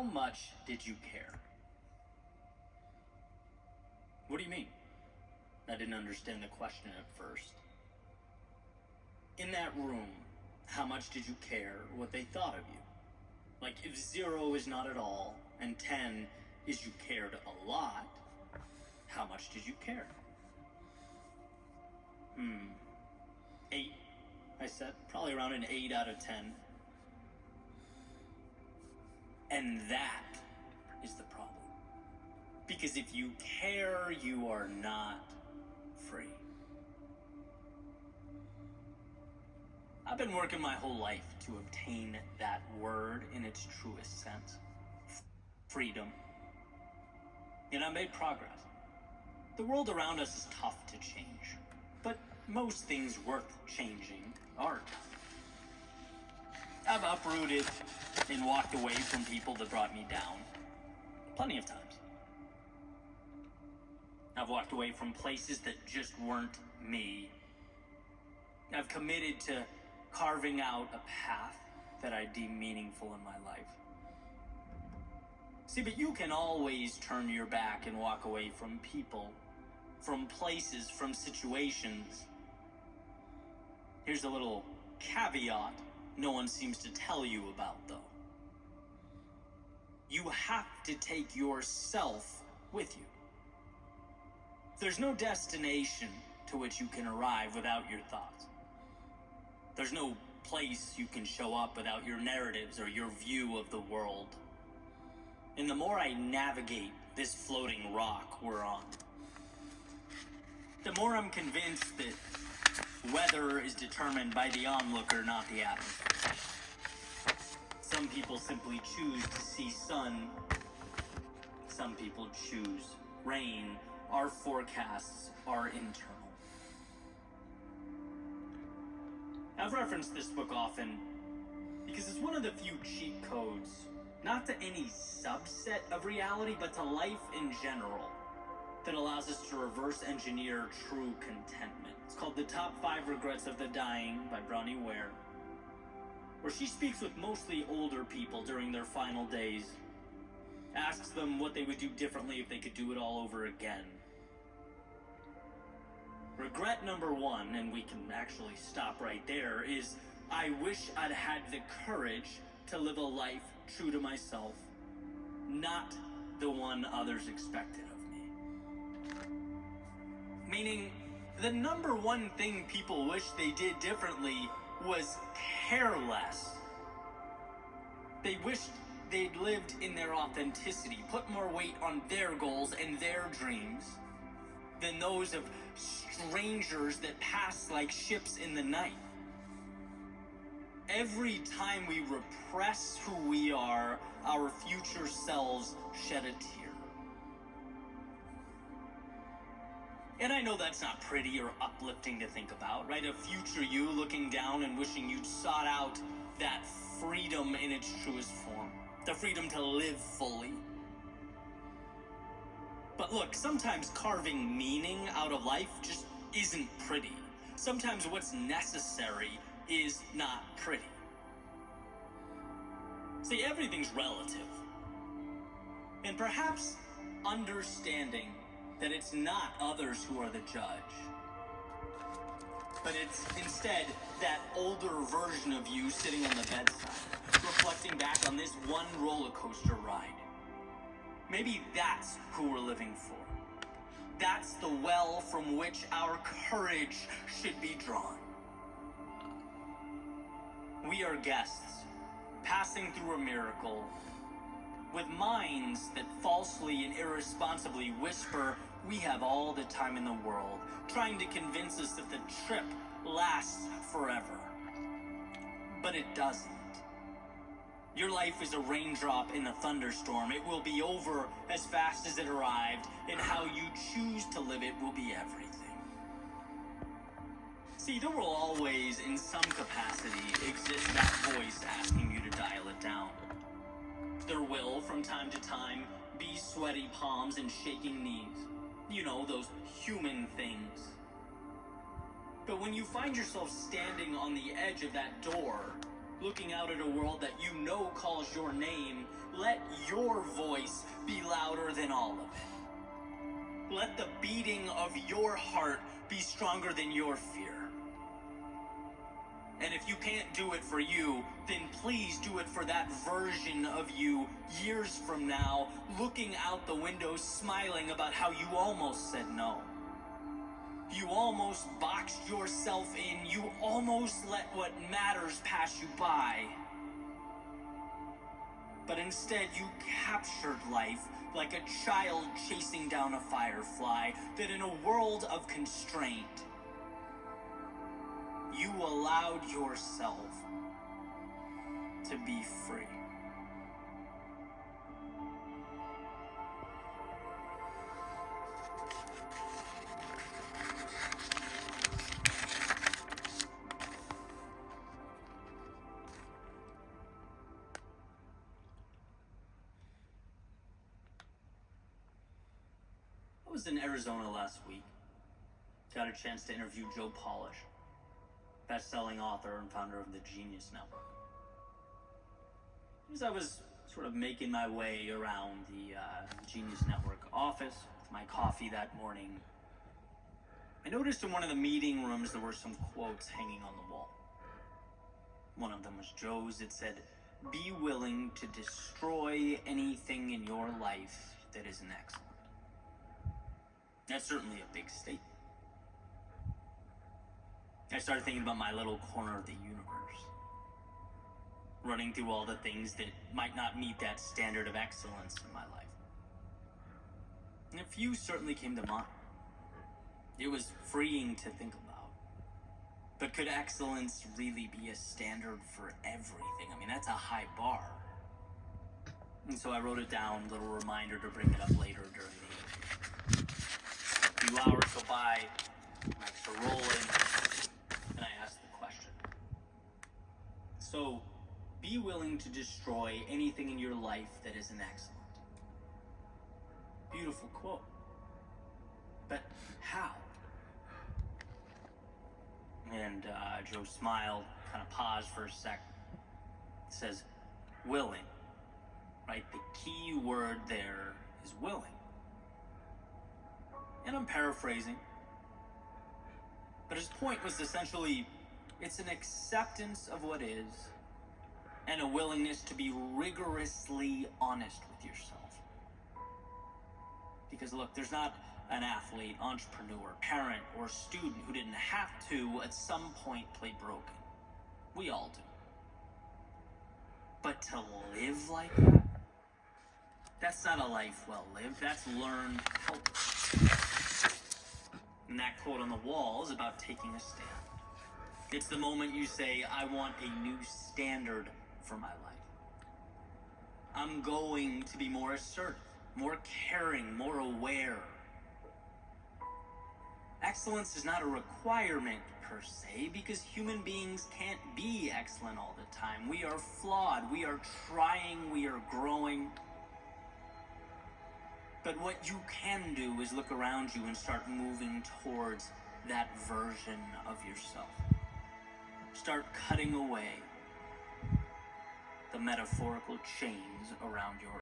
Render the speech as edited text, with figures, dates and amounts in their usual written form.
much did you care? What do you mean? I didn't understand the question at first. In that room, how much did you care what they thought of you? Like, if 0 is not at all, and 10 is you cared a lot, how much did you care? 8, I said. Probably around an 8 out of 10. And that is the problem. Because if you care, you are not free. I've been working my whole life to obtain that word in its truest sense. Freedom. And I've made progress. The world around us is tough to change, but most things worth changing aren't. I've uprooted and walked away from people that brought me down. Plenty of times. I've walked away from places that just weren't me. I've committed to carving out a path that I deem meaningful in my life. See, but you can always turn your back and walk away from people, from places, from situations. Here's a little caveat no one seems to tell you about, though. You have to take yourself with you. There's no destination to which you can arrive without your thoughts. There's no place you can show up without your narratives or your view of the world. And the more I navigate this floating rock we're on, the more I'm convinced that weather is determined by the onlooker, not the atmosphere. Some people simply choose to see sun. Some people choose rain. Our forecasts are internal. I've referenced this book often because it's one of the few cheat codes, not to any subset of reality, but to life in general, that allows us to reverse engineer true contentment. It's called The Top 5 Regrets of the Dying by Bronnie Ware, where she speaks with mostly older people during their final days, asks them what they would do differently if they could do it all over again. Regret number 1, and we can actually stop right there, is I wish I'd had the courage to live a life true to myself, not the one others expected of me. Meaning, the number 1 thing people wish they did differently was care less. They wished they'd lived in their authenticity, put more weight on their goals and their dreams than those of strangers that pass like ships in the night. Every time we repress who we are, our future selves shed a tear. And I know that's not pretty or uplifting to think about, right? A future you looking down and wishing you'd sought out that freedom in its truest form. The freedom to live fully. But look, sometimes carving meaning out of life just isn't pretty. Sometimes what's necessary is not pretty. See, everything's relative. And perhaps understanding that it's not others who are the judge, but it's instead that older version of you sitting on the bedside, reflecting back on this one roller coaster ride. Maybe that's who we're living for. That's the well from which our courage should be drawn. We are guests, passing through a miracle, with minds that falsely and irresponsibly whisper we have all the time in the world, trying to convince us that the trip lasts forever. But it doesn't. Your life is a raindrop in a thunderstorm. It will be over as fast as it arrived, and how you choose to live it will be everything. See, there will always, in some capacity, exist that voice asking you to dial it down. There will, from time to time, be sweaty palms and shaking knees. You know, those human things. But when you find yourself standing on the edge of that door, looking out at a world that you know calls your name, Let your voice be louder than all of it. Let the beating of your heart be stronger than your fear. And if you can't do it for you, then please do it for that version of you years from now, looking out the window smiling about how you almost said no. You almost boxed yourself in. You almost let what matters pass you by. But instead, you captured life like a child chasing down a firefly, that in a world of constraint, you allowed yourself to be free. I was in Arizona last week. Got a chance to interview Joe Polish, best-selling author and founder of the Genius Network. As I was sort of making my way around the Genius Network office with my coffee that morning, I noticed in one of the meeting rooms there were some quotes hanging on the wall. One of them was Joe's. It said, "Be willing to destroy anything in your life that isn't excellent." That's certainly a big statement. I started thinking about my little corner of the universe, running through all the things that might not meet that standard of excellence in my life. And a few certainly came to mind. It was freeing to think about. But could excellence really be a standard for everything? I mean, that's a high bar. And so I wrote it down, a little reminder to bring it up later during the evening. A few hours go by, mics are rolling, and I ask the question. So, be willing to destroy anything in your life that isn't excellent. Beautiful quote. But how? And Joe smiled, kind of paused for a second. Says, willing. Right? The key word there is willing. And I'm paraphrasing. But his point was essentially, it's an acceptance of what is and a willingness to be rigorously honest with yourself. Because look, there's not an athlete, entrepreneur, parent, or student who didn't have to at some point play broken. We all do. But to live like that, that's not a life well lived, that's learned helpless. And that quote on the wall is about taking a stand. It's the moment you say, I want a new standard for my life. I'm going to be more assertive, more caring, more aware. Excellence is not a requirement per se, because human beings can't be excellent all the time. We are flawed, we are trying, we are growing. But what you can do is look around you and start moving towards that version of yourself. Start cutting away the metaphorical chains around your